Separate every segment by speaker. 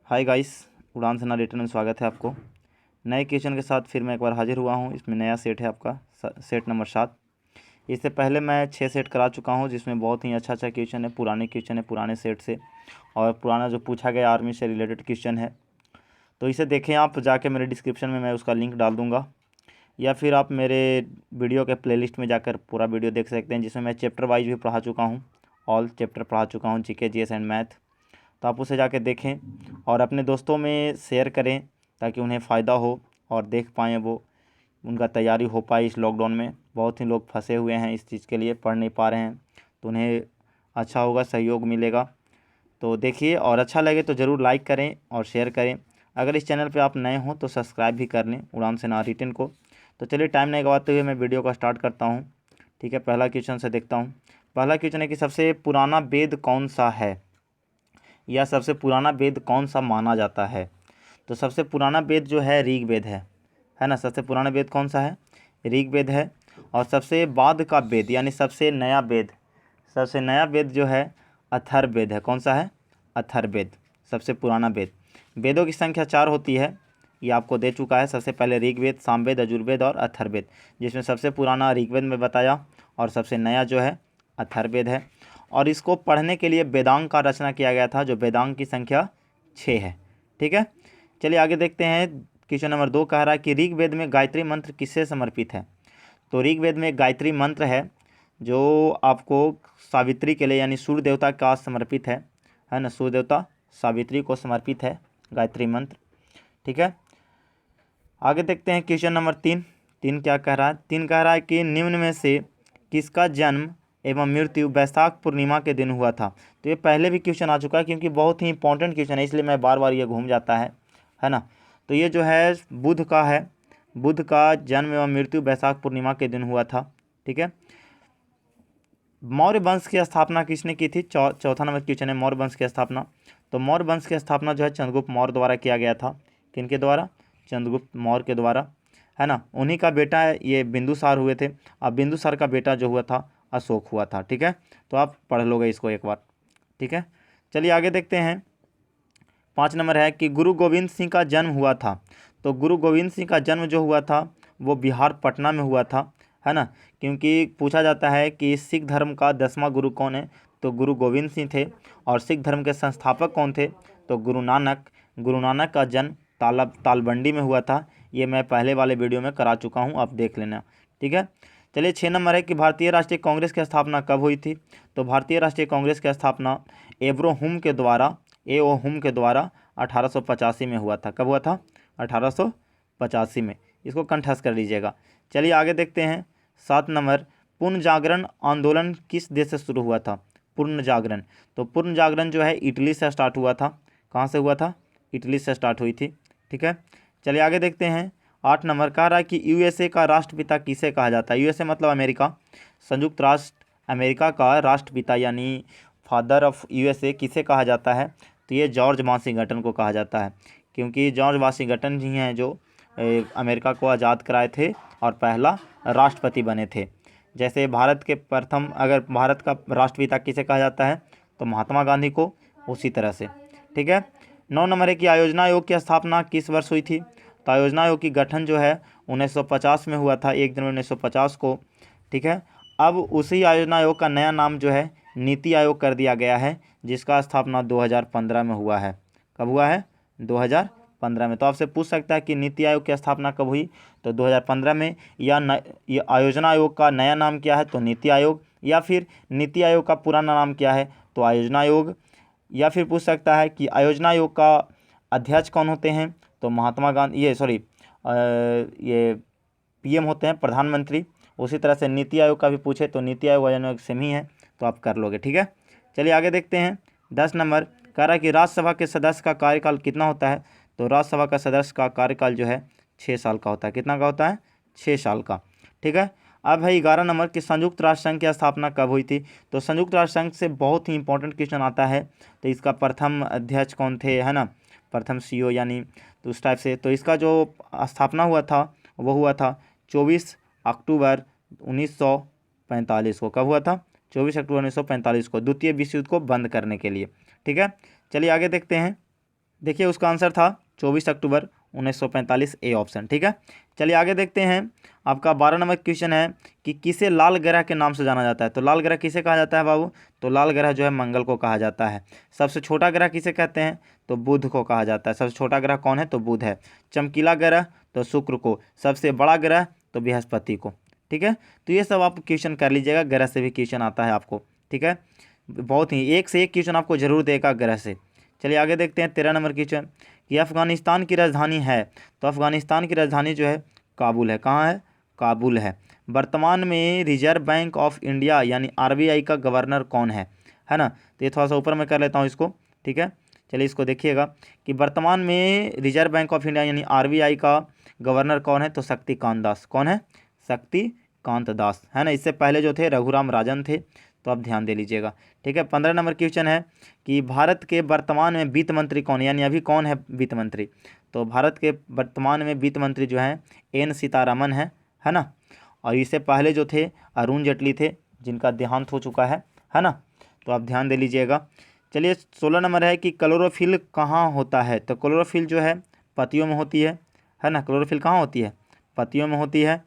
Speaker 1: Hi guys, उड़ान सेना return में स्वागत है आपको। नए क्वेश्चन के साथ फिर मैं एक बार हाजिर हुआ हूँ। इसमें नया सेट है आपका सेट नंबर 7। इससे पहले मैं 6 सेट करा चुका हूँ, जिसमें बहुत ही अच्छा क्वेश्चन है, पुराने क्वेश्चन है पुराने सेट से, और पुराना जो पूछा गया आर्मी से रिलेटेड क्वेश्चन है। तो इसे देखें आप जाके, मेरे डिस्क्रिप्शन में मैं उसका लिंक डाल दूँगा, या फिर आप मेरे वीडियो के प्लेलिस्ट में जाकर पूरा वीडियो देख सकते हैं, जिसमें मैं चैप्टर वाइज भी पढ़ा चुका हूँ। ऑल चैप्टर पढ़ा चुका हूँ, जीके जीएस एंड मैथ। तो आप उसे जाके देखें और अपने दोस्तों में शेयर करें, ताकि उन्हें फ़ायदा हो और देख पाएँ, वो उनका तैयारी हो पाए। इस लॉकडाउन में बहुत ही लोग फंसे हुए हैं इस चीज़ के लिए, पढ़ नहीं पा रहे हैं, तो उन्हें अच्छा होगा, सहयोग मिलेगा। तो देखिए, और अच्छा लगे तो ज़रूर लाइक करें और शेयर करें। अगर इस चैनल पे आप नए हों तो सब्सक्राइब भी कर लें उड़ान सेना रिटर्न को। तो चलिए, टाइम नहीं गवाते हुए मैं वीडियो का स्टार्ट करता हूँ। ठीक है, पहला क्वेश्चन से देखता हूँ। पहला क्वेश्चन है कि सबसे पुराना वेद कौन सा है, या सबसे पुराना वेद कौन सा माना जाता है। तो सबसे पुराना वेद जो है ऋग्वेद है ना। सबसे पुराना वेद कौन सा है? ऋग्वेद है। और सबसे बाद का वेद यानी सबसे नया वेद, सबसे नया वेद जो है अथर्ववेद है। कौन सा है? अथर्ववेद सबसे पुराना वेद। वेदों की संख्या 4 होती है, ये आपको दे चुका है। सबसे पहले ऋग्वेद, सामवेद, यजुर्वेद और अथर्ववेद, जिसमें सबसे पुराना ऋग्वेद में बताया और सबसे नया जो है अथर्ववेद है। और इसको पढ़ने के लिए वेदांग का रचना किया गया था, जो वेदांग की संख्या 6 है। ठीक है, चलिए आगे देखते हैं। क्वेश्चन नंबर 2 कह रहा है कि ऋग्वेद में गायत्री मंत्र किससे समर्पित है। तो ऋग्वेद में एक गायत्री मंत्र है, जो आपको सावित्री के लिए यानी सूर्य देवता का समर्पित है ना। सूर्य देवता सावित्री को समर्पित है गायत्री मंत्र। ठीक है, आगे देखते हैं क्वेश्चन नंबर 3। 3 क्या कह रहा है? 3 कह रहा है कि निम्न में से किसका जन्म एवं मृत्यु वैशाख पूर्णिमा के दिन हुआ था। तो ये पहले भी क्वेश्चन आ चुका है, क्योंकि बहुत ही इंपॉर्टेंट क्वेश्चन है, इसलिए मैं बार बार ये घूम जाता है ना। तो ये जो है बुध का है, बुध का जन्म एवं मृत्यु वैशाख पूर्णिमा के दिन हुआ था। ठीक है, मौर्य वंश की स्थापना किसने की थी? चौथा नंबर क्वेश्चन है, मौर्य वंश की स्थापना। तो मौर्य वंश की स्थापना जो है चंद्रगुप्त मौर्य द्वारा किया गया था। किनके द्वारा? चंद्रगुप्त मौर्य के द्वारा, है ना। उन्हीं का बेटा ये बिंदुसार हुए थे। अब बिंदुसार का बेटा जो हुआ था अशोक हुआ था। ठीक है, तो आप पढ़ लोगे इसको एक बार। ठीक है, चलिए आगे देखते हैं। 5 नंबर है कि गुरु गोविंद सिंह का जन्म हुआ था। तो गुरु गोविंद सिंह का जन्म जो हुआ था वो बिहार पटना में हुआ था, है ना। क्योंकि पूछा जाता है कि सिख धर्म का 10वां गुरु कौन है, तो गुरु गोविंद सिंह थे। और सिख धर्म के संस्थापक कौन थे? तो गुरु नानक। गुरु नानक का जन्म तालबंडी में हुआ था। ये मैं पहले वाले वीडियो में करा चुका हूँ, आप देख लेना। ठीक है, चलिए 6 नंबर है कि भारतीय राष्ट्रीय कांग्रेस की स्थापना कब हुई थी। तो भारतीय राष्ट्रीय कांग्रेस की स्थापना एओ हुम के द्वारा 1885 में हुआ था। कब हुआ था? 1885 में। इसको कंठस्थ कर लीजिएगा। चलिए आगे देखते हैं। 7 नंबर, पूर्ण जागरण आंदोलन किस देश से शुरू हुआ था? पूर्ण जागरण, तो पूर्ण जागरण जो है इटली से स्टार्ट हुआ था। कहाँ से हुआ था? इटली से स्टार्ट हुई थी। ठीक है, चलिए आगे देखते हैं। 8 नंबर कह रहा है कि यूएसए का राष्ट्रपिता किसे कहा जाता है। यूएसए मतलब अमेरिका, संयुक्त राष्ट्र अमेरिका का राष्ट्रपिता यानी फादर ऑफ यूएसए किसे कहा जाता है? तो ये जॉर्ज वाशिंगटन को कहा जाता है, क्योंकि जॉर्ज वाशिंगटन जी हैं जो अमेरिका को आज़ाद कराए थे और पहला राष्ट्रपति बने थे। जैसे भारत के प्रथम, अगर भारत का राष्ट्रपिता किसे कहा जाता है तो महात्मा गांधी को, उसी तरह से। ठीक है, 9 नंबर है कि आयोजना आयोग की स्थापना किस वर्ष हुई थी। तो आयोजना आयोग की गठन जो है 1950 में हुआ था, 1 जनवरी 1950 को। ठीक है, अब उसी आयोजना आयोग का नया नाम जो है नीति आयोग कर दिया गया है, जिसका स्थापना 2015 में हुआ है। कब हुआ है? 2015 में। तो आपसे पूछ सकता है कि नीति आयोग की स्थापना कब हुई, तो 2015 में। या आयोजना आयोग का नया नाम क्या है, तो नीति आयोग। या फिर नीति आयोग का पुराना नाम क्या है, तो आयोजना आयोग। या फिर पूछ सकता है कि आयोजना आयोग का अध्यक्ष कौन होते हैं, तो महात्मा गांधी, ये पीएम होते हैं, प्रधानमंत्री। उसी तरह से नीति आयोग का भी पूछे तो नीति आयोग आयोजना आयोग सेम ही है, तो आप कर लोगे। ठीक है, चलिए आगे देखते हैं। 10 नंबर कह रहा है कि राज्यसभा के सदस्य का कार्यकाल कितना होता है। तो राज्यसभा का सदस्य का कार्यकाल जो है 6 साल का होता है। कितना का होता है? 6 साल का। ठीक है, अब है 11 नंबर की संयुक्त राष्ट्र संघ की स्थापना कब हुई थी। तो संयुक्त राष्ट्र संघ से बहुत ही इंपॉर्टेंट क्वेश्चन आता है। तो इसका प्रथम अध्यक्ष कौन थे, है ना, प्रथम सीईओ यानी, तो उस टाइप से। तो इसका जो स्थापना हुआ था वो हुआ था 24 अक्टूबर 1945 को। कब हुआ था? 24 अक्टूबर 1945 को, द्वितीय विश्व युद्ध को बंद करने के लिए। ठीक है, चलिए आगे देखते हैं। देखिए उसका आंसर था 24 अक्टूबर 1945, ए ऑप्शन। ठीक है, चलिए आगे देखते हैं। आपका 12 नंबर क्वेश्चन है कि किसे लाल ग्रह के नाम से जाना जाता है। तो लाल ग्रह किसे कहा जाता है बाबू? तो लाल ग्रह जो है मंगल को कहा जाता है। सबसे छोटा ग्रह किसे कहते हैं? तो बुध को कहा जाता है। सबसे छोटा ग्रह कौन है? तो बुध है। चमकीला ग्रह तो शुक्र को। सबसे बड़ा ग्रह तो बृहस्पति को। ठीक है, तो ये सब आप क्वेश्चन कर लीजिएगा, ग्रह से भी क्वेश्चन आता है आपको। ठीक है, बहुत ही एक से एक क्वेश्चन आपको जरूर देगा ग्रह से। चलिए आगे देखते हैं 13 नंबर क्वेश्चन कि अफगानिस्तान की राजधानी है। तो अफगानिस्तान की राजधानी जो है काबुल है। कहाँ है? काबुल है। वर्तमान में रिजर्व बैंक ऑफ इंडिया यानी आरबीआई का गवर्नर कौन है ना? तो ये थोड़ा सा ऊपर मैं कर लेता हूँ इसको। ठीक है, चलिए इसको देखिएगा कि वर्तमान में रिजर्व बैंक ऑफ इंडिया यानी आरबीआई का गवर्नर कौन है? तो शक्तिकांत दास। कौन है? शक्तिकांत दास, है ना। इससे पहले जो थे रघुराम राजन थे, तो आप ध्यान दे लीजिएगा। ठीक है, 15 नंबर क्वेश्चन है कि भारत के वर्तमान में वित्त मंत्री कौन है, यानी अभी कौन है वित्त मंत्री? तो भारत के वर्तमान में वित्त मंत्री जो हैं एन सीतारमन है ना। और इससे पहले जो थे अरुण जेटली थे, जिनका देहांत हो चुका है ना। तो आप ध्यान दे लीजिएगा। चलिए 16 नंबर है कि क्लोरोफिल कहाँ होता है। तो क्लोरोफिल जो है पत्तियों में होती है ना। क्लोरोफिल कहाँ होती है? पत्तियों में होती है।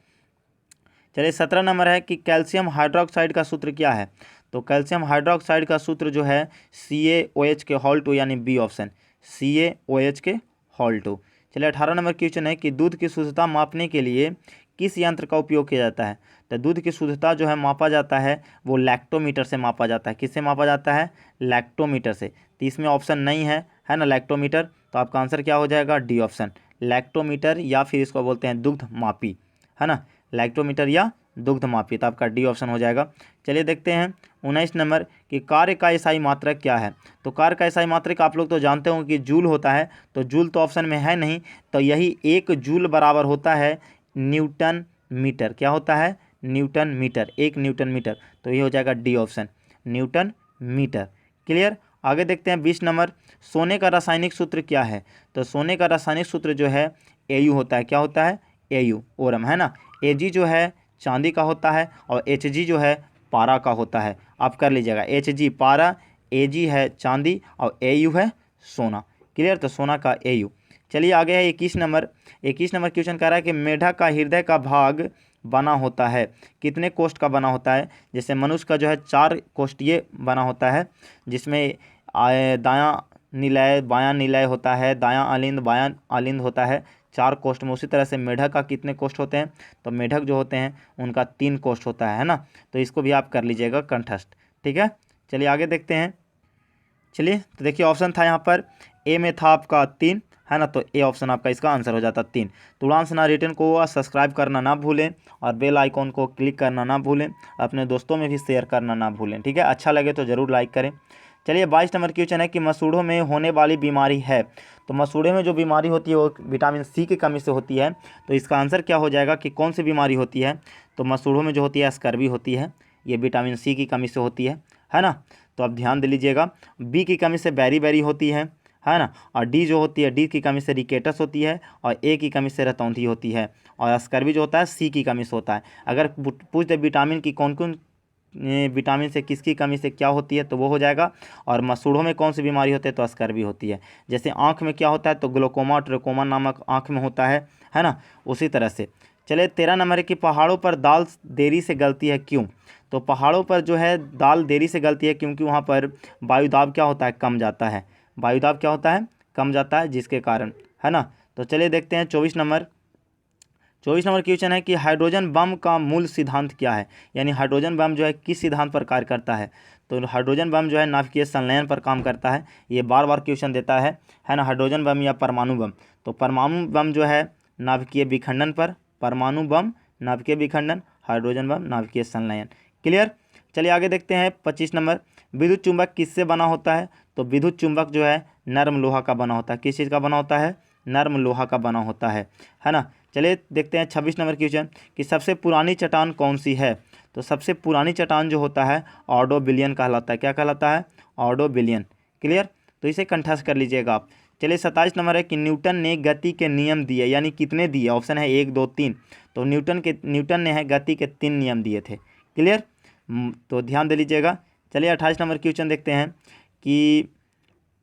Speaker 1: चलिए 17 नंबर है कि कैल्शियम हाइड्रोक्साइड का सूत्र क्या है। तो कैल्शियम हाइड्रोक्साइड का सूत्र जो है CaOH के होल 2 यानी बी ऑप्शन, CaOH के होल 2। चलिए 18 नंबर क्वेश्चन है कि दूध की शुद्धता मापने के लिए किस यंत्र का उपयोग किया जाता है। तो दूध की शुद्धता जो है मापा जाता है वो लैक्टोमीटर से मापा जाता है। किससे मापा जाता है? लैक्टोमीटर से। तो इसमें ऑप्शन नहीं है ना लैक्टोमीटर, तो आपका आंसर क्या हो जाएगा? डी ऑप्शन, लैक्टोमीटर, या फिर इसको बोलते हैं दुग्ध मापी, है ना। लैक्टोमीटर या दुग्ध मापी, तो आपका डी ऑप्शन हो जाएगा। चलिए देखते हैं 19 नंबर कि कार्य का ईसाई मात्रक क्या है। तो कार्य का ईसाई मात्रक आप लोग तो जानते हो कि जूल होता है। तो जूल तो ऑप्शन में है नहीं, तो यही 1 जूल बराबर होता है न्यूटन मीटर। क्या होता है? Newton metre, 1 newton metre. तो ये हो जाएगा D option, newton metre. Clear. आगे देखते हैं 20 नंबर, सोने का रासायनिक सूत्र क्या है। तो सोने का रासायनिक सूत्र जो है Au होता है। क्या होता है? Au, ओरम, है ना। Ag जो है चांदी का होता है और Hg जो है पारा का होता है। आप कर लीजिएगा, Hg पारा, Ag है चांदी और Au है सोना। क्लियर, तो सोना का Au। चलिए आगे है 21 नंबर। 21 नंबर क्वेश्चन कह रहा है कि मेढक का हृदय का भाग बना होता है कितने कोष्ठ का बना होता है। जैसे मनुष्य का जो है 4 कोष्ठीय बना होता है, जिसमें दायां निलय बायां निलय होता है, दायां अलिंद बायां अलिंद होता है 4 कोष्ठ में। उसी तरह से मेढक का कितने कोष्ठ होते हैं? तो मेढक जो होते हैं उनका 3 कोष्ठ होता है ना। तो इसको भी आप कर लीजिएगा कंठस्थ। ठीक है, चलिए आगे देखते हैं। चलिए तो देखिए ऑप्शन था यहाँ पर ए में था आपका 3, है ना। तो ए ऑप्शन आपका इसका आंसर हो जाता 3। तो उड़ान सेना रिटर्न को सब्सक्राइब करना ना भूलें और बेल आइकॉन को क्लिक करना ना भूलें, अपने दोस्तों में भी शेयर करना ना भूलें। ठीक है, अच्छा लगे तो ज़रूर लाइक करें। चलिए 22 नंबर क्वेश्चन है कि मसूड़ों में होने वाली बीमारी है। तो मसूड़े में जो बीमारी होती है वो विटामिन सी की कमी से होती है। तो इसका आंसर क्या हो जाएगा कि कौन सी बीमारी होती है। तो मसूड़ों में जो होती है स्कर्वी होती है, ये विटामिन सी की कमी से होती है ना। तो आप ध्यान दे लीजिएगा। बी की कमी से बैरी होती है ना। और डी जो होती है, डी की कमी से रिकेटस होती है और ए की कमी से रतौंधी होती है। और स्कर्वी जो होता है सी की कमी से होता है। अगर पूछ दे विटामिन की कौन कौन विटामिन से किसकी कमी से क्या होती है, तो वो हो जाएगा। और मसूड़ों में कौन सी बीमारी होती है, तो स्कर्वी होती है। जैसे आँख में क्या होता है, तो ग्लोकोमा ट्रेकोमा नामक आँख में होता है ना। उसी तरह से चले 13 नंबर है कि पहाड़ों पर दाल देरी से गलती है क्यों। तो पहाड़ों पर जो है दाल देरी से गलती है क्योंकि वहाँ पर वायुदाब क्या होता है, कम जाता है। वायुदाब क्या होता है, कम जाता है, जिसके कारण, है ना। तो चलिए देखते हैं 24 नंबर। 24 नंबर क्वेश्चन है कि हाइड्रोजन बम का मूल सिद्धांत क्या है। यानी हाइड्रोजन बम जो है किस सिद्धांत पर कार्य करता है। तो हाइड्रोजन बम जो है नाभिकीय संलयन पर काम करता है। ये बार बार क्वेश्चन देता है ना। हाइड्रोजन बम या परमाणु बम। तो परमाणु बम जो है नाभिकीय विखंडन पर, परमाणु बम नाभिकीय विखंडन, हाइड्रोजन बम नाभिकीय संलयन। क्लियर। चलिए आगे देखते हैं 25 नंबर। विद्युत चुंबक किससे बना होता है। तो विद्युत चुंबक जो है नर्म लोहा का बना होता है। किस चीज़ का बना होता है, नर्म लोहा का बना होता है ना। चलिए देखते हैं 26 नंबर क्वेश्चन कि सबसे पुरानी चट्टान कौन सी है। तो सबसे पुरानी चट्टान जो होता है ऑर्डोबिलियन कहलाता है। क्या कहलाता है, ऑर्डोबिलियन। क्लियर, तो इसे कंठस्थ कर लीजिएगा आप। चलिए 27 नंबर है कि न्यूटन ने गति के नियम दिए, यानी कितने दिए, ऑप्शन है 1 2 3। तो न्यूटन ने है गति के 3 नियम दिए थे। क्लियर, तो ध्यान दे लीजिएगा। चलिए 28 नंबर क्वेश्चन देखते हैं कि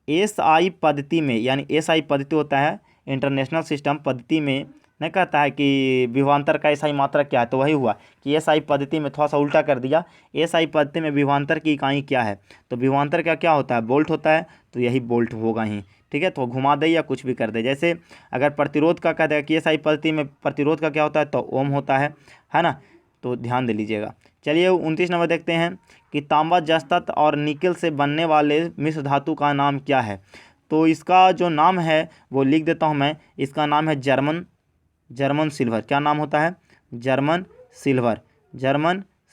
Speaker 1: SI पद्धति में, यानी SI पद्धति होता है इंटरनेशनल सिस्टम पद्धति में, नहीं कहता है कि विभवांतर का SI मात्रक क्या है, तो वही हुआ कि SI पद्धति में थोड़ा सा उल्टा कर दिया। SI पद्धति में विभवांतर की इकाई क्या है, तो विभवांतर का क्या होता है, वोल्ट होता है, तो यही वोल्ट होगा ही। ठीक है, तो घुमा दे या कुछ भी कर दे। जैसे अगर प्रतिरोध का कहते हैं कि SI पद्धति में प्रतिरोध का क्या होता है, तो ओम होता है ना, तो ध्यान दे लीजिएगा। चलिए 29 नंबर देखते हैं कि तांबा, जस्ता और निकेल से बनने वाले मिश्र धातु का नाम क्या है। तो इसका जो नाम है वो लिख देता हूँ मैं, इसका नाम है जर्मन सिल्वर। क्या नाम होता है, जर्मन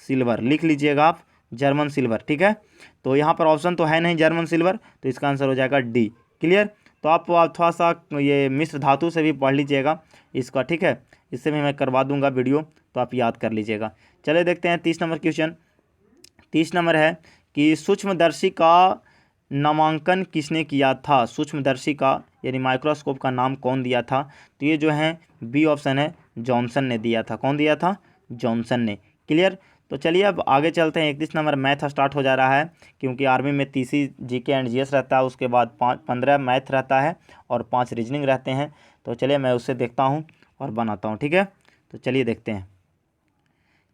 Speaker 1: सिल्वर लिख लीजिएगा आप, जर्मन सिल्वर। ठीक है, तो यहाँ पर ऑप्शन तो है नहीं जर्मन सिल्वर, तो इसका आंसर हो जाएगा डी। क्लियर, तो आप थोड़ा सा ये मिश्र धातु से भी पढ़ लीजिएगा इसका। ठीक है, इससे भी मैं करवा दूंगा वीडियो, तो आप याद कर लीजिएगा। चलिए देखते हैं 30 नंबर क्वेश्चन। 30 नंबर है कि सूक्ष्मदर्शी का नामांकन किसने किया था। सूक्ष्मदर्शी का यानी माइक्रोस्कोप का नाम कौन दिया था, तो ये जो है बी ऑप्शन है, जॉनसन ने दिया था। कौन दिया था, जॉनसन ने। क्लियर, तो चलिए अब आगे चलते हैं। 31 नंबर मैथ स्टार्ट हो जा रहा है, क्योंकि आर्मी में 30 जीके एंड जीएस रहता है, उसके बाद 15 मैथ रहता है और 5 रीजनिंग रहते हैं। तो चलिए मैं उससे देखता हूँ और बनाता हूँ। ठीक है, तो चलिए देखते हैं।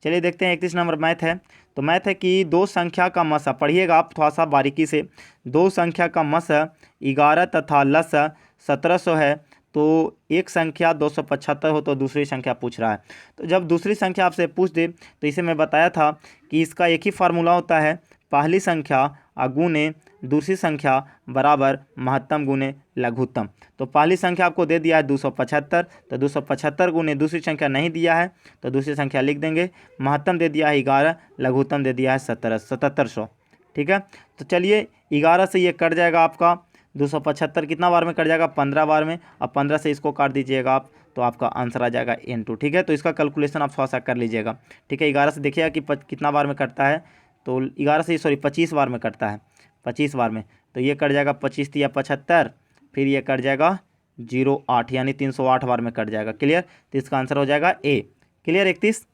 Speaker 1: 31 नंबर मैथ है। तो मैथ है कि दो संख्या का मसा, पढ़िएगा आप थोड़ा सा बारीकी से। दो संख्या का मसा 11 तथा लस 1700 है, तो एक संख्या 275 हो तो दूसरी संख्या पूछ रहा है। तो जब दूसरी संख्या आपसे पूछ दे, तो इसे मैं बताया था कि इसका एक ही फार्मूला होता है, पहली संख्या गुने दूसरी संख्या बराबर महत्तम गुने लघुत्तम। तो पहली संख्या आपको दे दिया है 275, तो 275 गुने दूसरी संख्या नहीं दिया है, तो दूसरी संख्या लिख देंगे। महत्तम दे दिया है 11, लघुत्तम दे दिया है 1700। ठीक है, तो चलिए 11 से ये कट जाएगा आपका 275, कितना बार में कट जाएगा, 15 बार में। अब 15 से इसको काट दीजिएगा आप, तो आपका आंसर आ जाएगा N2। ठीक है, तो इसका कैलकुलेशन आप थोड़ा सा कर लीजिएगा। ठीक है, 11 से देखिएगा कि कितना बार में कटता है, तो 11 से 25 बार में कटता है, 25 बार में। तो ये कट जाएगा 25 या 75, फिर ये कट जाएगा 08, यानी 308 बार में कट जाएगा। क्लियर, तो इसका आंसर हो जाएगा ए। क्लियर 31।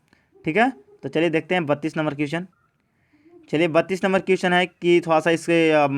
Speaker 1: ठीक है, तो चलिए देखते हैं 32 नंबर क्वेश्चन। चलिए 32 नंबर क्वेश्चन है कि थोड़ा सा इसके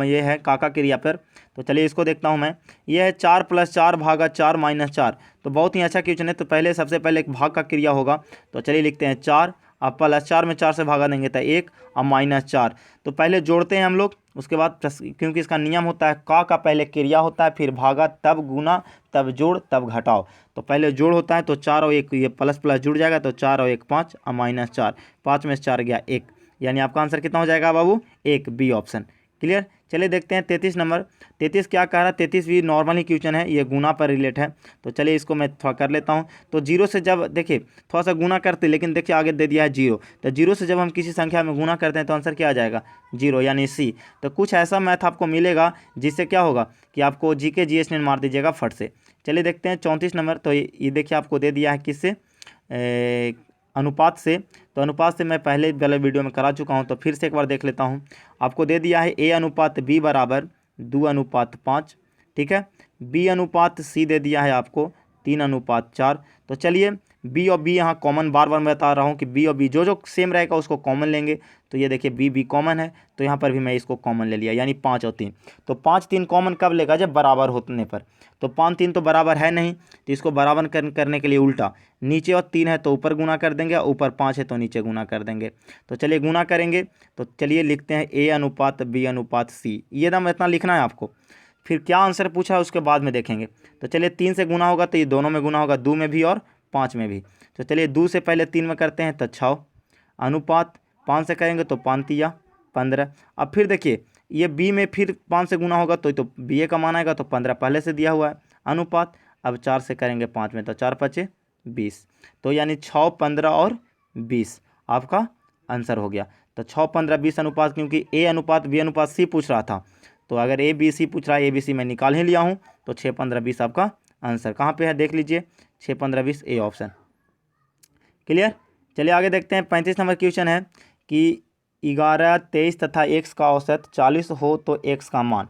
Speaker 1: ये है काका क्रिया पर, तो चलिए इसको देखता हूँ मैं। ये है 4 + 4 भागा 4 - 4। तो बहुत ही अच्छा क्वेश्चन है। तो पहले सबसे पहले एक भाग का क्रिया होगा, तो चलिए लिखते हैं 4, अब +4 में 4 से भागा देंगे तो 1 और -4। तो पहले जोड़ते हैं हम लोग, उसके बाद क्योंकि इसका नियम होता है का पहले क्रिया होता है, फिर भागा, तब गुना, तब जोड़, तब घटाओ। तो पहले जोड़ होता है, तो 4 और 1 ये प्लस प्लस जुड़ जाएगा, तो 4 और 1 5 और -4, 5 में से 4 गया 1, यानी आपका आंसर कितना हो जाएगा बाबू, 1, बी ऑप्शन। क्लियर, चलिए देखते हैं 33 नंबर। 33 क्या कह रहा है, 33 भी नॉर्मल ही क्वेश्चन है, ये गुना पर रिलेट है। तो चलिए इसको मैं थोड़ा कर लेता हूँ। तो 0 से जब देखिए थोड़ा सा गुना करते, लेकिन देखिए आगे दे दिया है 0, तो 0 से जब हम किसी संख्या में गुना करते हैं तो आंसर क्या आ जाएगा, 0, यानी सी। तो कुछ ऐसा मैथ आपको मिलेगा जिससे क्या होगा कि आपको जीके जीएस ने मार दीजिएगा फट से। चलिए देखते हैं 34 नंबर। तो ये देखिए आपको दे दिया है किससे, अनुपात से। तो अनुपात से मैं पहले वाले वीडियो में करा चुका हूं, तो फिर से एक बार देख लेता हूं। आपको दे दिया है A/B बराबर 2/5। ठीक है, B/C दे दिया है आपको 3/4। तो चलिए B और B यहाँ कॉमन, बार बार मैं बता रहा हूँ कि B और B जो सेम रहेगा उसको कॉमन लेंगे। तो ये देखिए B कॉमन है, तो यहाँ पर भी मैं इसको कॉमन ले लिया, यानी 5 और 3। तो 5 3 कॉमन कब लेगा, जब बराबर होने पर। तो 5 3 तो बराबर है नहीं, तो इसको बराबर करने के लिए उल्टा, नीचे और 3 है तो ऊपर गुना कर देंगे, और ऊपर 5 है तो नीचे गुना कर देंगे। तो चलिए गुना करेंगे, तो चलिए लिखते हैं A/B/C। ये दम इतना लिखना है आपको, फिर क्या आंसर पूछा है उसके बाद में देखेंगे। तो चलिए 3 से गुना होगा तो ये दोनों में गुना होगा, 2 में भी और 5 में भी। तो चलिए 2 से पहले 3 में करते हैं तो 6, अनुपात 5 से करेंगे तो 5 या 15। अब फिर देखिए ये B में फिर 5 से गुना होगा तो BA का मान आएगा, तो 15 पहले से दिया हुआ है, अनुपात। अब 4 से करेंगे 5 में, तो 4 × 5 = 20। तो यानी 6, 15 और 20 आपका आंसर हो गया। तो 6, 15, 20 अनुपात, क्योंकि A/B/C पूछ रहा था, तो अगर ABC पूछ रहा है, ABC मैं निकाल ही लिया हूँ। तो 6, 15, 20 आपका आंसर कहाँ पे है, देख लीजिए 6, 15, 20 ए ऑप्शन। क्लियर, चलिए आगे देखते हैं। 35 नंबर क्वेश्चन है कि 11, 23 तथा x का औसत 40 हो तो x का मान।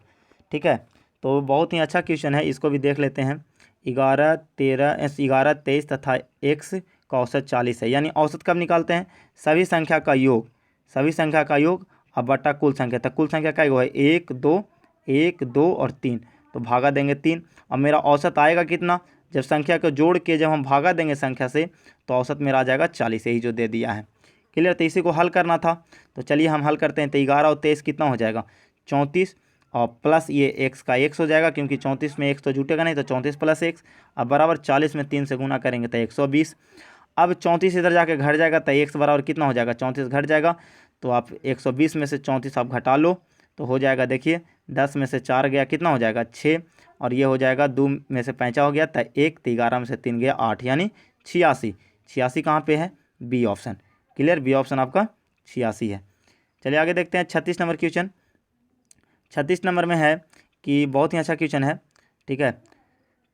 Speaker 1: ठीक है, तो बहुत ही अच्छा क्वेश्चन है, इसको भी देख लेते हैं। 11, 23 तथा x का औसत 40 है, यानी औसत कब निकालते हैं, सभी संख्या का योग, अब बटा कुल संख्या। तो कुल संख्या क्या है, 1, 2, 1 2 और 3, तो भागा देंगे 3। अब मेरा औसत आएगा कितना, जब संख्या को जोड़ के जब हम भागा देंगे संख्या से तो औसत मेरा आ जाएगा 40, यही जो दे दिया है। क्लियर, तो इसी को हल करना था, तो चलिए हम हल करते हैं। तो 11 और 23 कितना हो जाएगा 34, और प्लस ये x का x हो जाएगा, क्योंकि 34 में x तो जुटेगा नहीं, तो 34 प्लस x, अब बराबर 40 में 3 से गुना करेंगे तो 120। अब 34 इधर जाके घट जाएगा तो x बराबर कितना हो जाएगा 34 घट जाएगा, तो आप 120 में से 34 आप घटा लो तो हो जाएगा, देखिए 10 में से 4 गया कितना हो जाएगा 6, और ये हो जाएगा 2 में से 5 हो गया तो 1, तो 11 में से 3 गया 8, यानी 86। 86 कहाँ पे है, B option. Clear, B option आपका 86 है। चलिए आगे देखते हैं 36 नंबर क्वेश्चन। 36 नंबर में है कि बहुत ही अच्छा क्वेश्चन है, ठीक है,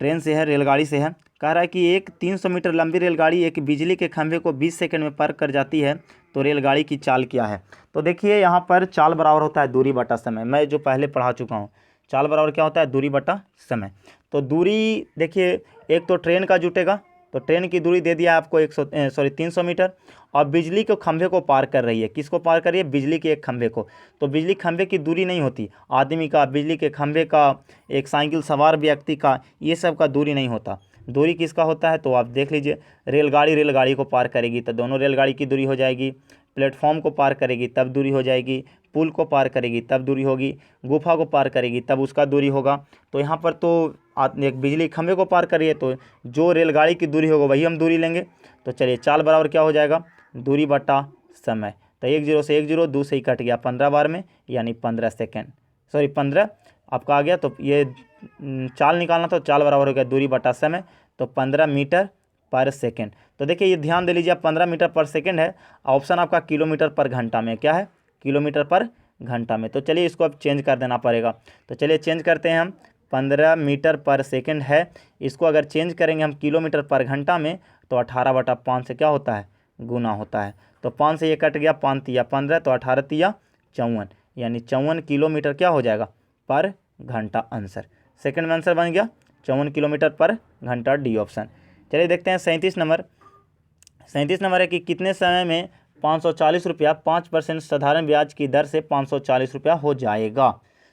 Speaker 1: ट्रेन से है, रेलगाड़ी से है। कह रहा है कि एक 300 मीटर लंबी रेलगाड़ी एक बिजली के खंभे को 20 सेकंड में पार कर जाती है, तो रेलगाड़ी की चाल क्या है। तो देखिए यहाँ पर चाल बराबर होता है दूरी बटा समय, मैं जो पहले पढ़ा चुका हूँ। चाल बराबर क्या होता है, दूरी बटा समय। तो दूरी देखिए, एक तो ट्रेन का जुटेगा, तो ट्रेन की दूरी दे दिया आपको 300 मीटर, और बिजली के खंभे को पार कर रही है। किसको पार कर रही है, बिजली के एक खंभे को। तो बिजली खंभे की दूरी नहीं होती, आदमी का, बिजली के खंभे का, एक साइकिल सवार व्यक्ति का, ये सब का दूरी नहीं होता। दूरी किसका होता है, तो आप देख लीजिए, रेलगाड़ी को पार करेगी तो दोनों रेलगाड़ी की दूरी हो जाएगी, प्लेटफॉर्म को पार करेगी तब दूरी हो जाएगी, पुल को पार करेगी तब दूरी होगी, गुफा को पार करेगी तब उसका दूरी होगा। तो यहाँ पर तो एक बिजली खंभे को पार करिए, तो जो रेलगाड़ी की दूरी होगा वही हम दूरी लेंगे। तो चलिए चाल बराबर क्या हो जाएगा, दूरी बटा समय। तो 1 0 से 1 0, 2 से ही कट गया 15 बार में, यानी 15 सेकेंड, 15 आपका आ गया। तो ये चाल निकालना, तो चाल बराबर हो गया दूरी बटा समय, तो 15 मीटर पर सेकेंड। तो देखिए ये ध्यान दे लीजिए, 15 मीटर पर सेकेंड है, ऑप्शन आपका किलोमीटर पर घंटा में, क्या है, किलोमीटर पर घंटा में। तो चलिए इसको अब चेंज कर देना पड़ेगा, तो चलिए चेंज करते हैं हम। 15 मीटर पर सेकेंड है, इसको अगर चेंज करेंगे हम किलोमीटर पर घंटा में, तो 18/5 से क्या होता है, गुना होता है। तो 5 से ये कट गया, 5 तिया 15, तो 18 तिया 54, यानी 54 किलोमीटर क्या हो जाएगा पर घंटा। आंसर सेकंड में आंसर बन गया 54 किलोमीटर पर घंटा, डी ऑप्शन। चलिए देखते हैं 37 नंबर। 37 नंबर है कि कितने समय में 540 रुपया 5% साधारण ब्याज की दर से 540 रुपया हो जाएगा।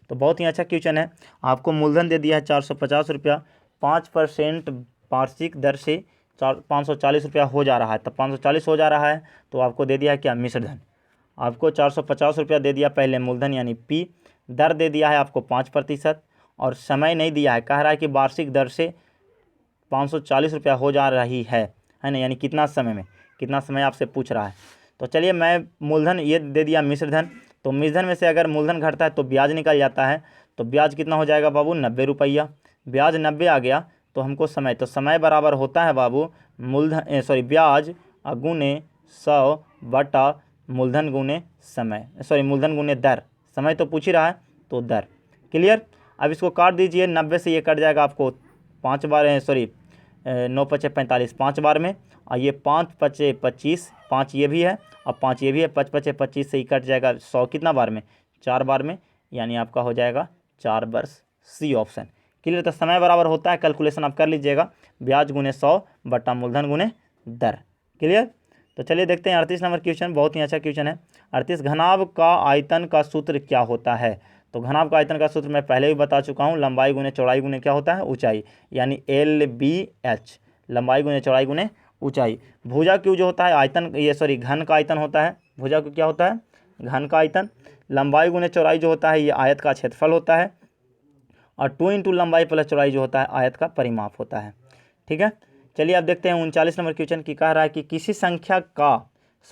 Speaker 1: तो बहुत ही अच्छा क्वेश्चन है। आपको मूलधन दे दिया है 450 रुपया, 5% वार्षिक दर से 540 रुपया हो जा रहा है। तब 540 हो जा रहा है तो आपको दे दिया है क्या, मिश्रधन। आपको 450 रुपया दे दिया पहले मूलधन यानी पी, दर दे दिया है आपको 5%, और समय नहीं दिया है, कह रहा है कि वार्षिक दर से 540 रुपया हो जा रही है ना, यानी कितना समय में, कितना समय आपसे पूछ रहा है। तो चलिए मैं मूलधन ये दे दिया मिश्रधन, तो मिश्रधन में से अगर मूलधन घटता है तो ब्याज निकल जाता है। तो ब्याज कितना हो जाएगा बाबू, 90 रुपया। ब्याज 90 आ गया, तो हमको समय, तो समय बराबर होता है बाबू मूलधन ब्याज गुने 100 बटा मूलधन गुने समय, मूलधन गुने दर। समय तो पूछ ही रहा है तो दर। क्लियर, अब इसको काट दीजिए, 90 से ये कट जाएगा आपको 5 बार, 9 पचे 45 5 बार में, और ये 5 पचे 25, 5 ये भी है और 5 ये भी है, 5 पचे 25 से ही कट जाएगा 100 कितना बार में, 4 बार में, यानी आपका हो जाएगा 4 वर्ष, सी ऑप्शन। क्लियर, तो समय बराबर होता है, कैलकुलेशन आप कर लीजिएगा, ब्याज गुने 100 बटा मूलधन गुने दर। क्लियर, तो चलिए देखते हैं 38 नंबर क्वेश्चन, बहुत ही अच्छा क्वेश्चन है। 38, घनाभ का आयतन का सूत्र क्या होता है। तो घनाभ का आयतन का सूत्र मैं पहले भी बता चुका हूँ, लंबाई गुने चौड़ाई गुने क्या होता है, ऊंचाई, यानी LBH, लंबाई गुने चौड़ाई गुने ऊंचाई। भुजा क्यू जो होता है आयतन, ये घन का आयतन होता है, भुजा क्यू क्या होता है, घन का आयतन। लंबाई गुने चौड़ाई जो होता है ये आयत का क्षेत्रफल होता है, और 2 इंटू लंबाई प्लस चौड़ाई जो होता है आयत का परिमाप होता है। ठीक है, चलिए अब देखते हैं 39 नंबर क्वेश्चन की, कह रहा है कि किसी संख्या का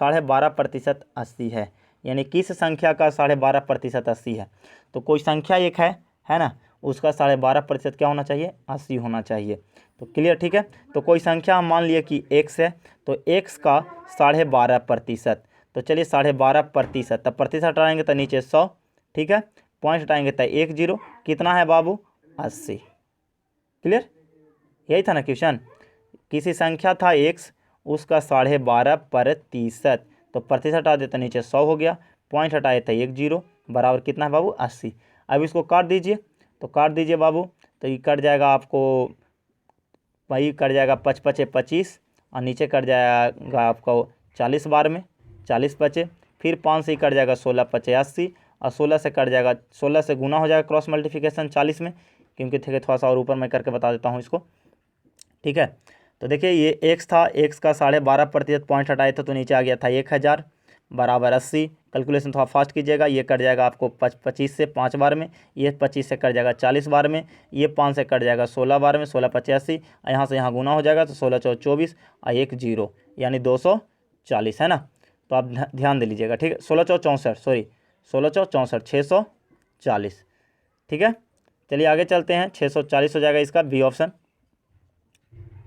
Speaker 1: 12.5% 80 है, यानी किस संख्या का 12.5% 80 है। तो कोई संख्या एक है ना, उसका 12.5% क्या होना चाहिए, 80 होना चाहिए। तो क्लियर, ठीक है, तो कोई संख्या हम मान लिए कि x है, तो x का 12.5%, तो चलिए 12.5%, तब प्रतिशत हटाएंगे तो नीचे 100, ठीक है, पॉइंट हटाएंगे तो 1 0, कितना है बाबू, 80। क्लियर, यही था ना क्वेश्चन, किसी संख्या था x, उसका 12.5%, तो प्रतिशत हटा देते नीचे 100 हो गया, पॉइंट हटाए थे 1 0, बराबर कितना है बाबू, 80। अब इसको काट दीजिए, तो काट दीजिए बाबू, तो ये कट जाएगा आपको, वही कट जाएगा 5 पचे 25, और नीचे कट जाएगा आपको 40 बार में, 40 बचे, फिर 5 से ही कट जाएगा 16 पचे 80, और 16 से कट जाएगा, 16 से गुना हो जाएगा क्रॉस मल्टीप्लिकेशन 40 में, क्योंकि ठीक है थोड़ा सा और ऊपर मैं करके बता देता हूँ इसको, ठीक है। तो देखिए ये एक्स था, एक्स का 12.5% पॉइंट हटाए थे तो नीचे आ गया था 1000 बराबर 80। कैलकुलेशन थोड़ा फास्ट कीजिएगा, ये कट जाएगा आपको 25 से 5 बार में, ये 25 से कट जाएगा 40 बार में, ये 5 से कट जाएगा 16 बार में, 16 85, यहाँ से यहाँ गुना हो जाएगा तो 16 चौ 24 और 1 0 यानी 240 है ना। तो आप ध्यान दे लीजिएगा, ठीक है। 16 चौ 64, सॉरी 16 चौ 64, 640, ठीक है। चलिए आगे चलते हैं, 640 हो जाएगा इसका बी ऑप्शन,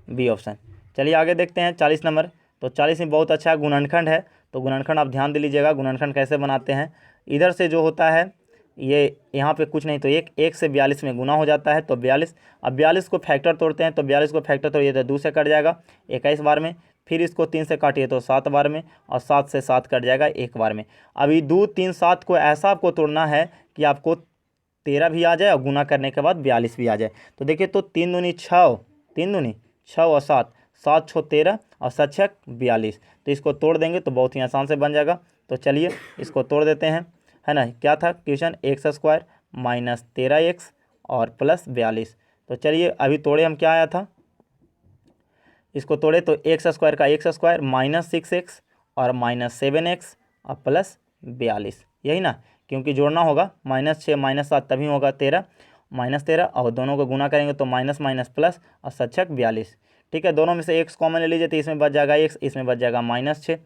Speaker 1: बी ऑप्शन। चलिए आगे देखते हैं 40 नंबर। तो 40 में बहुत अच्छा गुणनखंड है, तो गुणनखंड आप ध्यान दे लीजिएगा। गुणनखंड कैसे बनाते हैं, इधर से जो होता है ये यहाँ पे कुछ नहीं तो एक से 42 में गुना हो जाता है तो 42। अब 42 को फैक्टर तोड़ते हैं तो 42 को फैक्टर तोड़िए तो 2 से कट जाएगा 21 बार में, फिर इसको 3 से काटिए तो 7 बार में, और 7 से 7 कट जाएगा 1 बार में। अभी 2 3 7 को ऐसा आपको तोड़ना है कि आपको 13 भी आ जाए और गुना करने के बाद 42 भी आ जाए। तो देखिए तो 3 दूनी 6, 3 दूनी 6 और 7, 7 6 13 और 7 6 42। तो इसको तोड़ देंगे तो बहुत ही आसान से बन जाएगा। तो चलिए इसको तोड़ देते हैं, है ना। क्या था question, x square minus 13x और प्लस 42। तो चलिए अभी तोड़े हम, क्या आया था, इसको तोड़े तो एक्स स्क्वायर का एक्स स्क्वायर माइनस 6x और माइनस 7x और प्लस 42, यही ना, क्योंकि जोड़ना होगा, -6 -7 तभी होगा 13, -13 और दोनों को गुना करेंगे तो माइनस माइनस प्लस और 7 6 42, ठीक है। दोनों में से x कॉमन ले लीजिए तो इसमें बच जाएगा x, इसमें बच जाएगा -6,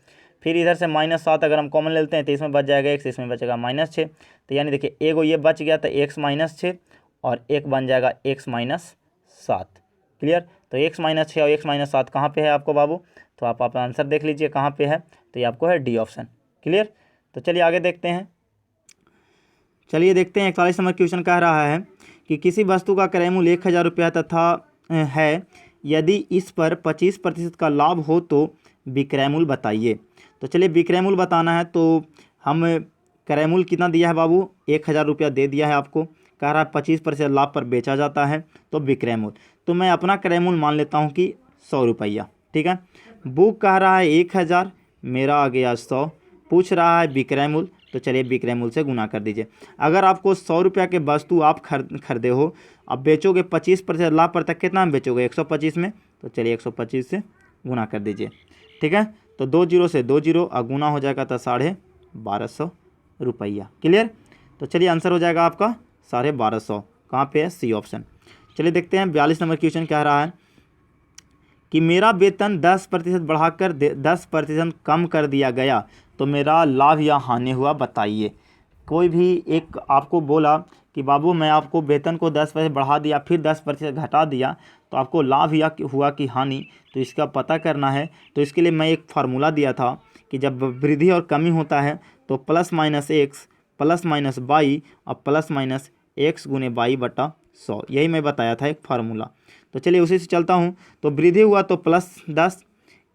Speaker 1: फिर इधर से -7 अगर हम कॉमन लेते हैं तो इसमें बच जाएगा x, इसमें बचेगा -6। तो यानी देखिए एगो ये बच गया तो x -6 और एक बन जाएगा x -7, क्लियर। तो x -6 और x -7 कहाँ पे है आपको बाबू, तो आप आंसर देख लीजिए कहाँ पे है, तो ये आपको है डी ऑप्शन, क्लियर। तो चलिए आगे देखते हैं, चलिए देखते हैं 41 नंबर क्वेश्चन कह रहा है कि किसी वस्तु का क्रय मूल्य 1000 रुपया तथा है, यदि इस पर 25% का लाभ हो तो विक्रय मूल्य बताइए। तो चलिए विक्रय मूल्य बताना है, तो हम क्रय मूल्य कितना दिया है बाबू, 1000 रुपया दे दिया है आपको, कह रहा है 25% लाभ पर बेचा जाता है तो विक्रय मूल्य, तो मैं अपना क्रय मूल्य मान लेता हूँ कि 100 रुपया, ठीक है। बुक कह रहा है 1000, मेरा आ गया 100, पूछ रहा है विक्रय मूल्य, तो चलिए विक्रय मूल्य से गुना कर दीजिए। अगर आपको 100 रुपया के वस्तु आप खरीदे हो, अब बेचोगे 25% लाभ पर, तक कितना में बेचोगे 125 में, तो चलिए 125 से गुना कर दीजिए, ठीक है। तो 2 0 से 2 0 और गुना हो जाएगा तो 1250 रुपया, क्लियर। तो चलिए आंसर हो जाएगा आपका 1250, कहाँ पे है, सी ऑप्शन। चलिए देखते हैं 42 नंबर क्वेश्चन कह रहा है कि मेरा वेतन 10% बढ़ाकर 10% कम कर दिया गया तो मेरा लाभ या हानि हुआ बताइए। कोई भी एक आपको बोला कि बाबू मैं आपको वेतन को 10% बढ़ा दिया फिर 10% घटा दिया, तो आपको लाभ या हुआ कि हानि, तो इसका पता करना है। तो इसके लिए मैं एक फार्मूला दिया था कि जब वृद्धि और कमी होता है तो plus minus x plus minus by और प्लस माइनस एक्स गुने बाई बटा 100, यही मैं बताया था एक फार्मूला। तो चलिए उसी से चलता हूँ। तो वृद्धि हुआ तो +10,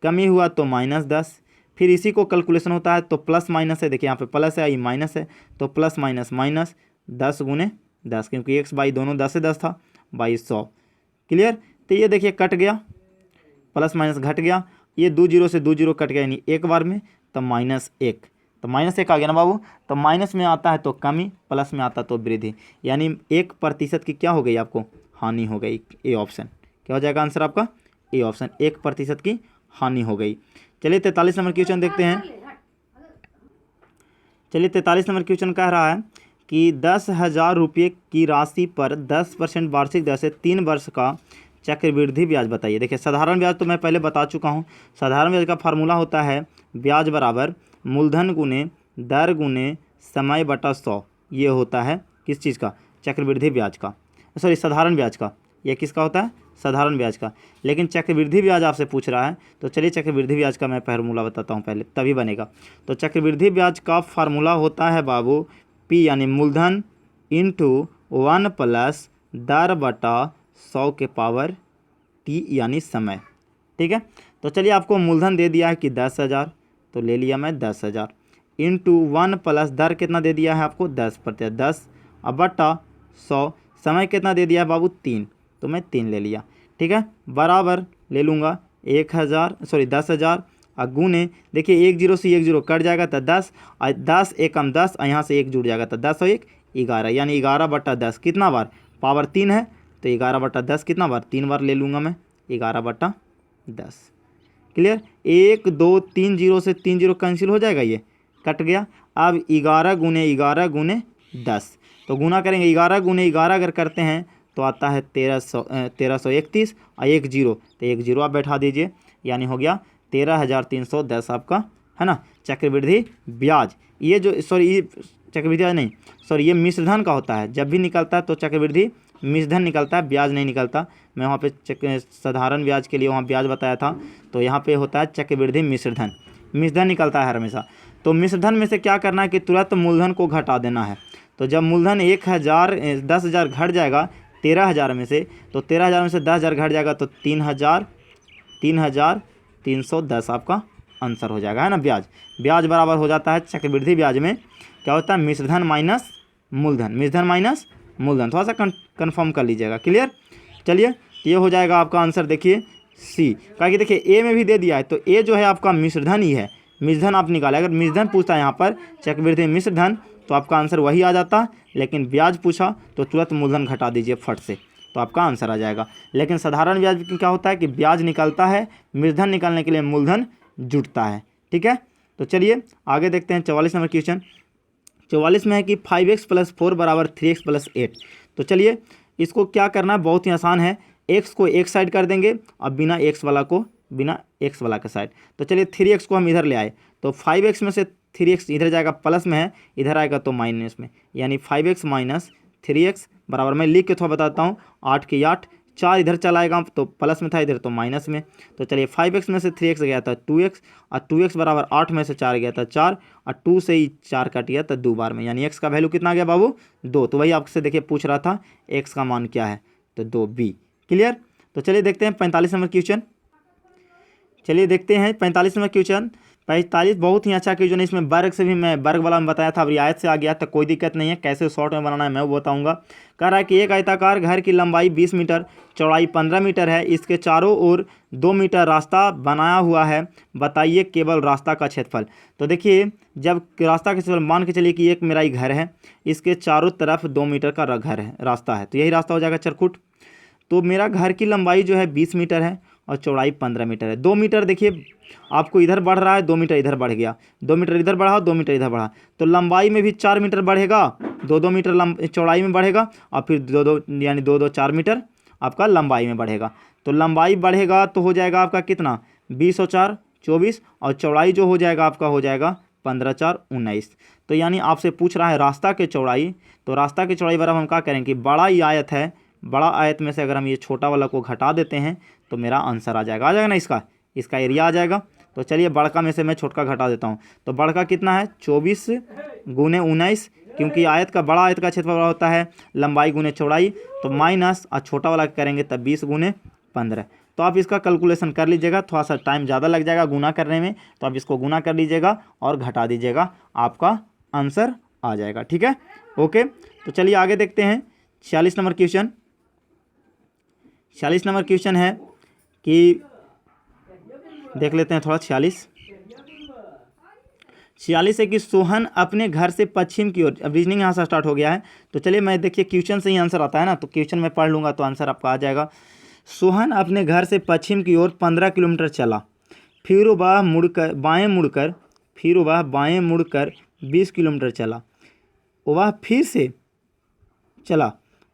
Speaker 1: कमी हुआ तो -10, फिर इसी को कैलकुलेशन होता है तो प्लस माइनस है, देखिए यहाँ पे प्लस है ये माइनस है, तो प्लस माइनस माइनस 10 गुने 10, क्योंकि एक्स बाई दोनों 10 से 10 था, बाई 100, क्लियर। तो ये देखिए कट गया, प्लस माइनस घट गया, ये 2 0 से 2 0 कट गया यानी एक बार में, तो -1, तो -1 आ गया ना बाबू। तो माइनस में आता है तो कमी, प्लस में आता तो वृद्धि, यानी 1% की क्या हो गई आपको, हानि हो गई। ए ऑप्शन क्या हो जाएगा आंसर आपका, ए ऑप्शन, 1% की हानि हो गई। चलिए 43 नंबर क्वेश्चन देखते हैं। चलिए 43 नंबर क्वेश्चन कह रहा है कि 10,000 रुपये की राशि पर 10% वार्षिक दर से 3 वर्ष का चक्रवृद्धि ब्याज बताइए। देखिए साधारण ब्याज तो मैं पहले बता चुका हूँ, साधारण ब्याज का फार्मूला होता है ब्याज बराबर मूलधन गुने दर गुने समय बटा 100, ये होता है किस चीज़ का, चक्रवृद्धि ब्याज का, सॉरी साधारण ब्याज का, यह किसका होता है, साधारण ब्याज का। लेकिन चक्रवृद्धि ब्याज आपसे पूछ रहा है, तो चलिए चक्रवृद्धि ब्याज का मैं फार्मूला बताता हूँ पहले, तभी बनेगा। तो चक्रवृद्धि ब्याज का फार्मूला होता है बाबू पी यानी मूलधन इंटू 1 प्लस दर बटा 100 के पावर टी यानी समय, ठीक है। तो चलिए आपको मूलधन दे दिया है कि 10,000, तो ले लिया मैं 10,000 इंटू 1 प्लस दर कितना दे दिया है आपको 10%, 10 अब बटा 100, समय कितना दे दिया है बाबू 3, तो मैं 3 ले लिया, ठीक है, बराबर ले लूँगा 10,000 और और गुने, देखिए एक जीरो से एक जीरो कट जाएगा तो 10, और 10 एकम 10, और यहाँ से एक जुड़ जाएगा तो 10 और 1 11, यानी 11/10 कितना बार, पावर 3 है तो 11/10 कितना बार, 3 बार ले लूँगा मैं, 11/10। क्लियर। 1 2 3 जीरो से 3 जीरो कैंसिल हो जाएगा, ये कट गया। अब 11 गुने 11 गुने 10, तो गुना करेंगे 11 गुने 11 अगर करते हैं तो आता है 1331, और एक जीरो तो एक जीरो आप बैठा दीजिए, यानी हो गया 13,310 आपका, है ना, चक्रवृद्धि ब्याज। ये जो ये चक्रवृद्धि ब्याज नहीं, ये मिश्रधन का होता है, जब भी निकलता है तो चक्रवृद्धि मिश्रधन निकलता है, ब्याज नहीं निकलता। मैं वहाँ पे साधारण ब्याज के लिए वहाँ ब्याज बताया था, तो यहाँ पे होता है चक्रवृद्धि मिश्रधन, मिश्रधन निकलता है हर हमेशा। तो मिश्रधन में से क्या करना है कि तुरंत मूलधन को घटा देना है। तो जब मूलधन 10,000 घट जाएगा 13,000 में से, तो 13,000 में से 10,000 घट जाएगा तो 3,310 आपका आंसर हो जाएगा, है ना। ब्याज बराबर हो जाता है चक्रवृद्धि ब्याज में क्या होता है, मिश्रधन माइनस मूलधन, मिश्रधन माइनस मूलधन, थोड़ा सा कन्फर्म कर लीजिएगा। क्लियर। चलिए ये हो जाएगा आपका आंसर, देखिए सी, क्योंकि देखिए ए में भी दे दिया है, तो ए जो है आपका मिश्रधन ही है, मिश्रधन आप निकालें। अगर मिश्रधन पूछता है यहाँ पर चक्रवृद्धि मिश्रधन तो आपका आंसर वही आ जाता, लेकिन ब्याज पूछा तो तुरंत मूलधन घटा दीजिए फट से, तो आपका आंसर आ जाएगा। लेकिन साधारण ब्याज में क्या होता है कि ब्याज निकलता है, मिश्रधन निकालने के लिए मूलधन जुटता है। ठीक है, तो चलिए आगे देखते हैं 44 नंबर क्वेश्चन। 44 में है कि 5x + 4 = 3x + 8। तो चलिए इसको क्या करना है, बहुत ही आसान है, x को एक साइड कर देंगे और बिना x वाला के साइड। तो चलिए 3x को हम इधर ले आए, तो 5x में से 3x इधर जाएगा, प्लस में है, इधर आएगा तो माइनस में, यानी 5x - 3x बराबर, मैं लिख के थोड़ा बताता हूँ, 8 के 8, 4 इधर चला आएगा तो प्लस में था, इधर तो माइनस में। तो चलिए 5x में से 3x गया था 2x, और 2x बराबर 8 में से 4 गया था 4, और 2 से ही 4 कट गया तो 2 बार में, यानी x का वैल्यू कितना गया बाबू, 2। तो वही आपसे देखिए पूछ रहा था x का मान क्या है, तो 2b। क्लियर। तो चलिए देखते हैं 45 नंबर क्वेश्चन। चलिए देखते हैं 45 नंबर क्वेश्चन। 45 बहुत ही अच्छा क्वेश्चन है, इसमें वर्ग से भी मैं वर्ग वाला में बताया था, अब रियायत से आ गया तो कोई दिक्कत नहीं है, कैसे शॉर्ट में बनाना है मैं वो बताऊंगा। कह रहा है कि एक आयताकार घर की लंबाई 20 मीटर, चौड़ाई 15 मीटर है, इसके चारों ओर 2 मीटर रास्ता बनाया हुआ है, बताइए केवल रास्ता का क्षेत्रफल। तो देखिए जब रास्ता का क्षेत्रफल मान के चलिए कि एक मेरा ही घर है, इसके चारों तरफ 2 मीटर का घर है, रास्ता है, तो यही रास्ता हो जाएगा चरखुट। तो मेरा घर की लंबाई जो है 20 मीटर है और चौड़ाई 15 मीटर है। 2 मीटर देखिए आपको इधर बढ़ रहा है, 2 मीटर इधर बढ़ गया, 2 मीटर इधर बढ़ा, 2 मीटर इधर बढ़ा, तो लंबाई में भी 4 मीटर बढ़ेगा, 2 मीटर चौड़ाई में बढ़ेगा, और फिर 2 यानी 2 4 मीटर आपका लंबाई में बढ़ेगा। तो लंबाई बढ़ेगा तो हो जाएगा आपका कितना, 20 और 4 24, और चौड़ाई जो हो जाएगा आपका हो जाएगा 15 4 19। तो यानी आपसे पूछ रहा है रास्ता के चौड़ाई, तो रास्ता की चौड़ाई बराबर हम क्या करेंगे कि बड़ा ही आयत है, बड़ा आयत में से अगर हम ये छोटा वाला को घटा देते हैं तो मेरा आंसर आ जाएगा ना, इसका एरिया आ जाएगा। तो चलिए बड़का में से मैं छोटका घटा देता हूँ, तो बड़का कितना है 24 गुने 19, क्योंकि आयत का बड़ा आयत का क्षेत्रफल होता है लंबाई गुने चौड़ाई, तो माइनस और छोटा वाला करेंगे तब 20 गुने 15। तो आप इसका कैलकुलेशन कर लीजिएगा, थोड़ा सा टाइम ज़्यादा लग जाएगा गुना करने में, तो आप इसको गुना कर लीजिएगा और घटा दीजिएगा, आपका आंसर आ जाएगा। ठीक है, ओके। तो चलिए आगे देखते हैं 46 नंबर क्वेश्चन। 46 नंबर क्वेश्चन है कि देख लेते हैं थोड़ा। 46 है कि सोहन अपने घर से पश्चिम की ओर, अब रीजनिंग यहाँ से स्टार्ट हो गया है, तो चलिए मैं देखिए क्वेश्चन से ही आंसर आता है ना, तो क्वेश्चन मैं पढ़ लूँगा तो आंसर आपका आ जाएगा। सोहन अपने घर से पश्चिम की ओर 15 किलोमीटर चला, फिर वह बाएं मुड़कर 20 किलोमीटर चला,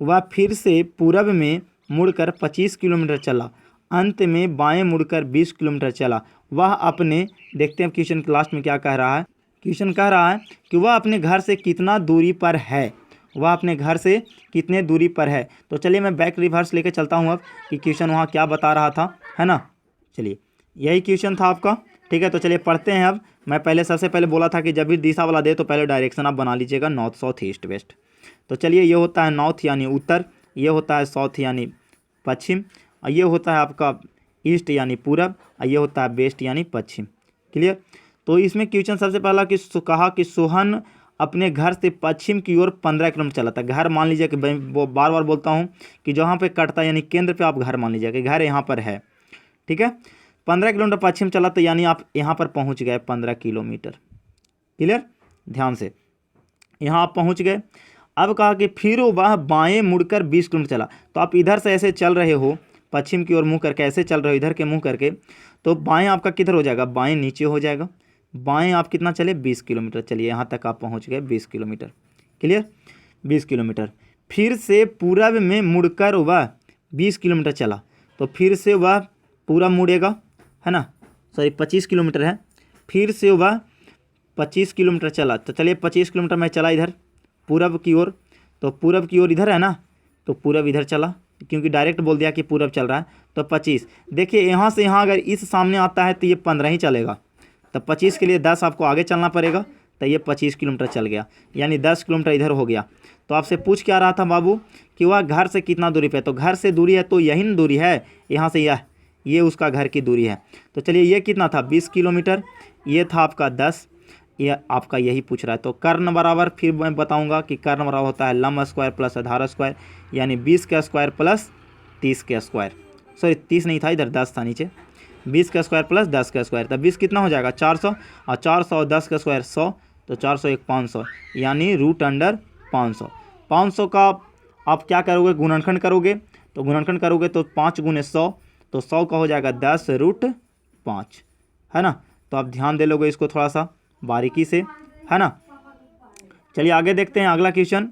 Speaker 1: वह फिर से पूरब में मुड़कर 25 किलोमीटर चला, अंत में बाएं मुड़कर 20 किलोमीटर चला। वह अपने, देखते हैं क्वेश्चन के लास्ट में क्या कह रहा है। क्वेश्चन कह रहा है कि वह अपने घर से कितना दूरी पर है, वह अपने घर से कितने दूरी पर है। तो चलिए मैं बैक रिवर्स लेके चलता हूँ अब कि क्वेश्चन वहाँ क्या बता रहा था, है ना। चलिए यही क्वेश्चन था आपका, ठीक है। तो चलिए पढ़ते हैं अब। मैं पहले सबसे पहले बोला था कि जब भी दिशा वाला दे तो पहले डायरेक्शन आप बना लीजिएगा, नॉर्थ साउथ ईस्ट वेस्ट। तो चलिए ये होता है नॉर्थ यानी उत्तर, ये होता है साउथ यानी पश्चिम, और ये होता है आपका ईस्ट यानी पूरब, और ये होता है वेस्ट यानी पश्चिम। क्लियर। तो इसमें क्वेश्चन सबसे पहला कि कहा कि सोहन अपने घर से पश्चिम की ओर 15 किलोमीटर चला था। घर मान लीजिए कि वो बार बार बोलता हूँ कि जहाँ पे कटता है यानी केंद्र पे आप घर मान लीजिए कि घर यहाँ पर है, ठीक है। 15 किलोमीटर पश्चिम चला तो यानी आप यहाँ पर पहुँच गए 15 किलोमीटर। क्लियर, ध्यान से, यहाँ आप पहुँच गए। अब कहा कि फिर वह बाएं मुड़कर 20 किलोमीटर चला। तो आप इधर से ऐसे चल रहे हो, पश्चिम की ओर मुँह करके ऐसे चल रहे हो, इधर के मुँह करके, तो बाएं आपका किधर हो जाएगा, बाएं नीचे हो जाएगा। बाएं आप कितना चले, 20 किलोमीटर चलिए, यहाँ तक आप पहुँच गए 20 किलोमीटर। Clear, 20 kilometre. फिर से पूरब में मुड़कर वह 20 किलोमीटर चला। तो फिर से वह पूरा मुड़ेगा, है ना, सॉरी 25 किलोमीटर है। फिर से वह 25 किलोमीटर चला। तो चलिए 25 किलोमीटर मैं चला इधर पूरब की ओर। तो पूरब की ओर इधर है ना, तो पूरब इधर चला, क्योंकि डायरेक्ट बोल दिया कि पूरब चल रहा है। तो 25, देखिए यहाँ से यहाँ अगर इस सामने आता है तो ये 15 ही चलेगा। तो 25 के लिए 10 आपको आगे चलना पड़ेगा। तो ये 25 किलोमीटर चल गया, यानी 10 किलोमीटर इधर हो गया। तो आपसे पूछ क्या रहा था बाबू कि वह घर से कितना दूरी पे है। तो घर से दूरी है तो यही न दूरी है, यहाँ से यह, ये उसका घर की दूरी है। तो चलिए ये कितना था, 20 किलोमीटर, ये था आपका 10, ये आपका यही पूछ रहा है। तो कर्ण बराबर, फिर मैं बताऊंगा कि कर्ण बराबर होता है लंब स्क्वायर प्लस आधार स्क्वायर, यानी 20 का स्क्वायर प्लस 30 का स्क्वायर, सॉरी 30 नहीं था इधर, 10 था नीचे, 20 का स्क्वायर प्लस 10 का स्क्वायर। तब 20 कितना हो जाएगा, 400, और 400 और 10 का स्क्वायर 100, तो 400 एक 500, यानी √500। 500 का आप क्या करोगे, गुणनखंड करोगे। तो गुणनखंड करोगे तो 5 × 100, तो 100 का हो जाएगा 10√5, है ना। तो आप ध्यान दे लोगे इसको थोड़ा सा बारीकी से, है ना। चलिए आगे देखते हैं अगला क्वेश्चन।